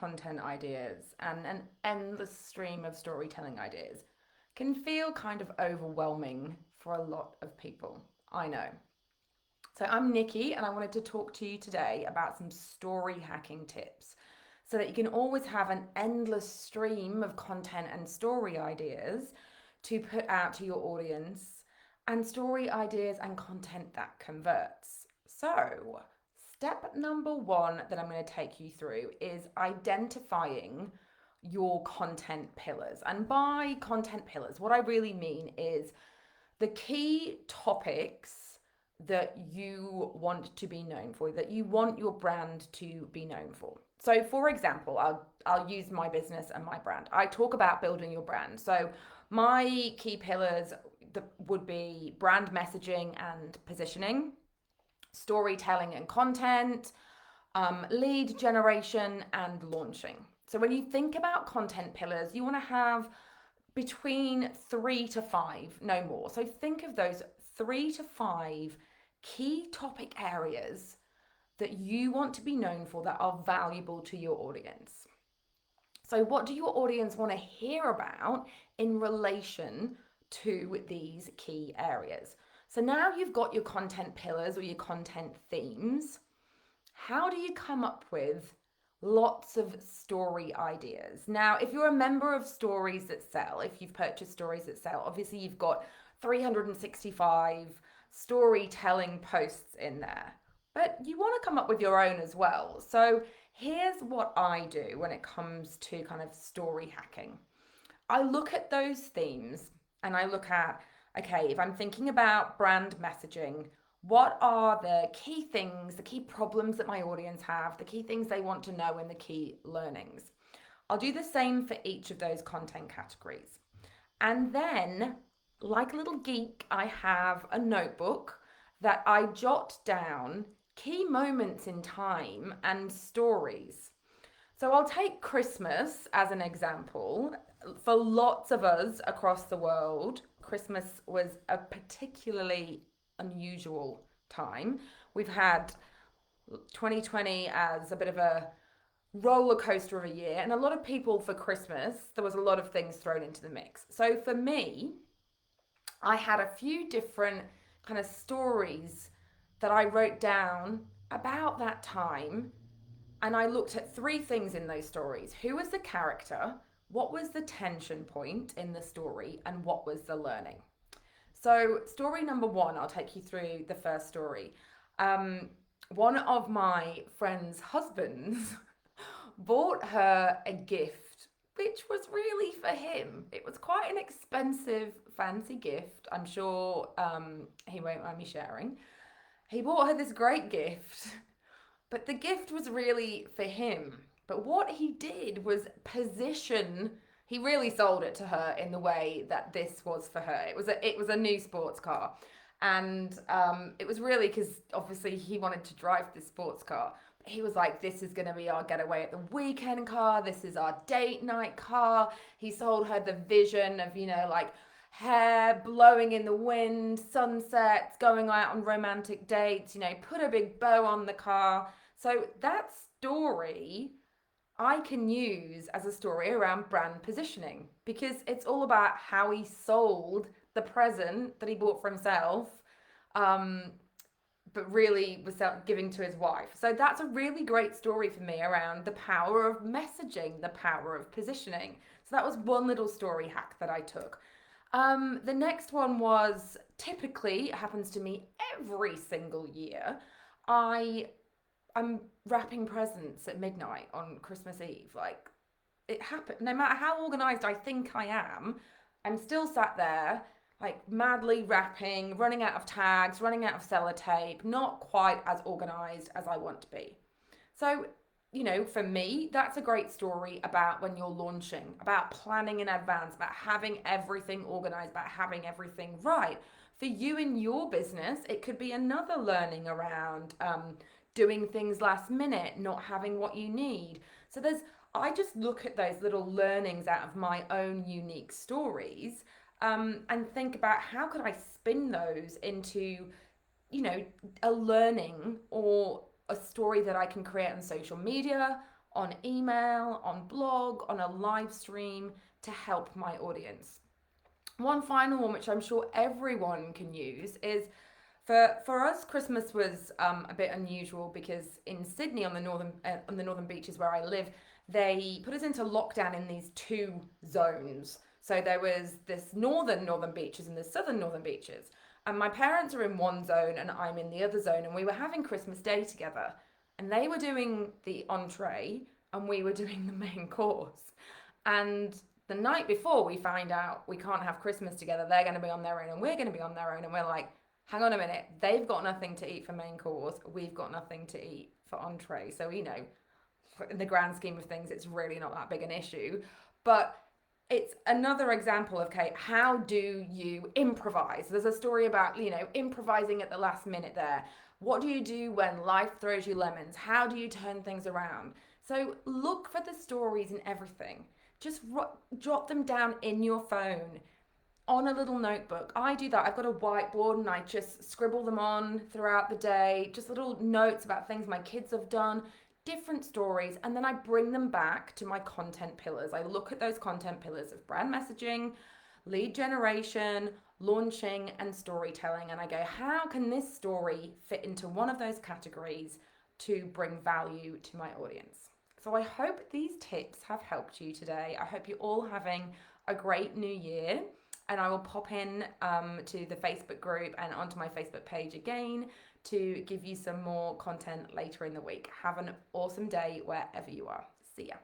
content ideas and an endless stream of storytelling ideas can feel kind of overwhelming for a lot of people. I know. So, I'm Nikki, and I wanted to talk to you today about some story hacking tips so that you can always have an endless stream of content and story ideas to put out to your audience, and story ideas and content that converts. So, step number one that I'm going to take you through is identifying your content pillars. And by content pillars, what I really mean is the key topics that you want to be known for, that you want your brand to be known for. So, for example, I'll use my business and my brand. I talk about building your brand. So, my key pillars would be brand messaging and positioning, storytelling and content, lead generation, and launching. So, when you think about content pillars, you want to have between 3 to 5, no more. So think of those 3 to 5 key topic areas that you want to be known for that are valuable to your audience. So, what do your audience want to hear about in relation to these key areas? So, now you've got your content pillars or your content themes. How do you come up with lots of story ideas? Now, if you're a member of Stories That Sell, if you've purchased Stories That Sell, obviously you've got 365 storytelling posts in there. But you want to come up with your own as well. So here's what I do when it comes to kind of story hacking. I look at those themes and I look at, okay, if I'm thinking about brand messaging, what are the key things, the key problems that my audience have, the key things they want to know, and the key learnings? I'll do the same for each of those content categories. And then, like a little geek, I have a notebook that I jot down key moments in time and stories. So I'll take Christmas as an example. For lots of us across the world, Christmas was a particularly unusual time. We've had 2020 as a bit of a roller coaster of a year, and a lot of people for Christmas, there was a lot of things thrown into the mix. So for me, I had a few different kind of stories that I wrote down about that time, and I looked at 3 things in those stories. Who was the character? What was the tension point in the story? And what was the learning? So, story number one, I'll take you through the first story. One of my friend's husbands bought her a gift, which was really for him. It was quite an expensive, fancy gift. I'm sure he won't mind me sharing. He bought her this great gift, but the gift was really for him. But what he did was position. He really sold it to her in the way that this was for her. It was a new sports car, and it was really because obviously he wanted to drive this sports car. But he was like, "This is going to be our getaway at the weekend car. This is our date night car." He sold her the vision of like hair blowing in the wind, sunsets, going out on romantic dates. Put a big bow on the car. So that story I can use as a story around brand positioning, because it's all about how he sold the present that he bought for himself, um, but really was giving to his wife. So that's a really great story for me around the power of messaging, the power of positioning. So that was one little story hack that I took. The next one was, typically, it happens to me every single year. I I'm wrapping presents at midnight on Christmas Eve. Like, it happened. No matter how organized I think I am, I'm still sat there, like madly wrapping, running out of tags, running out of sellotape, not quite as organized as I want to be. So, for me, that's a great story about when you're launching, about planning in advance, about having everything organized, about having everything right. For you in your business, it could be another learning around doing things last minute, not having what you need. So I just look at those little learnings out of my own unique stories, and think about how could I spin those into, a learning or a story that I can create on social media on email, on blog, on a live stream to help my audience. One final one, which I'm sure everyone can use, is for us, Christmas was a bit unusual because in Sydney, on the northern beaches where I live, they put us into lockdown in these two zones. So there was this northern beaches and the southern northern beaches, and my parents are in one zone and I'm in the other zone, and we were having Christmas Day together, and they were doing the entree and we were doing the main course, and the night before we find out we can't have Christmas together, they're going to be on their own and we're going to be on their own, and we're like, hang on a minute, they've got nothing to eat for main course, we've got nothing to eat for entree. So, in the grand scheme of things, it's really not that big an issue. But it's another example of, okay, how do you improvise? There's a story about, improvising at the last minute there. What do you do when life throws you lemons? How do you turn things around? So look for the stories in everything. Just drop them down in your phone on a little notebook. I do that. I've got a whiteboard and I just scribble them on throughout the day, just little notes about things my kids have done, different stories, and then I bring them back to my content pillars. I look at those content pillars of brand messaging, lead generation, launching, and storytelling, and I go, how can this story fit into one of those categories to bring value to my audience? So I hope these tips have helped you today. I hope you're all having a great new year. And I will pop in to the Facebook group and onto my Facebook page again to give you some more content later in the week. Have an awesome day wherever you are. See ya.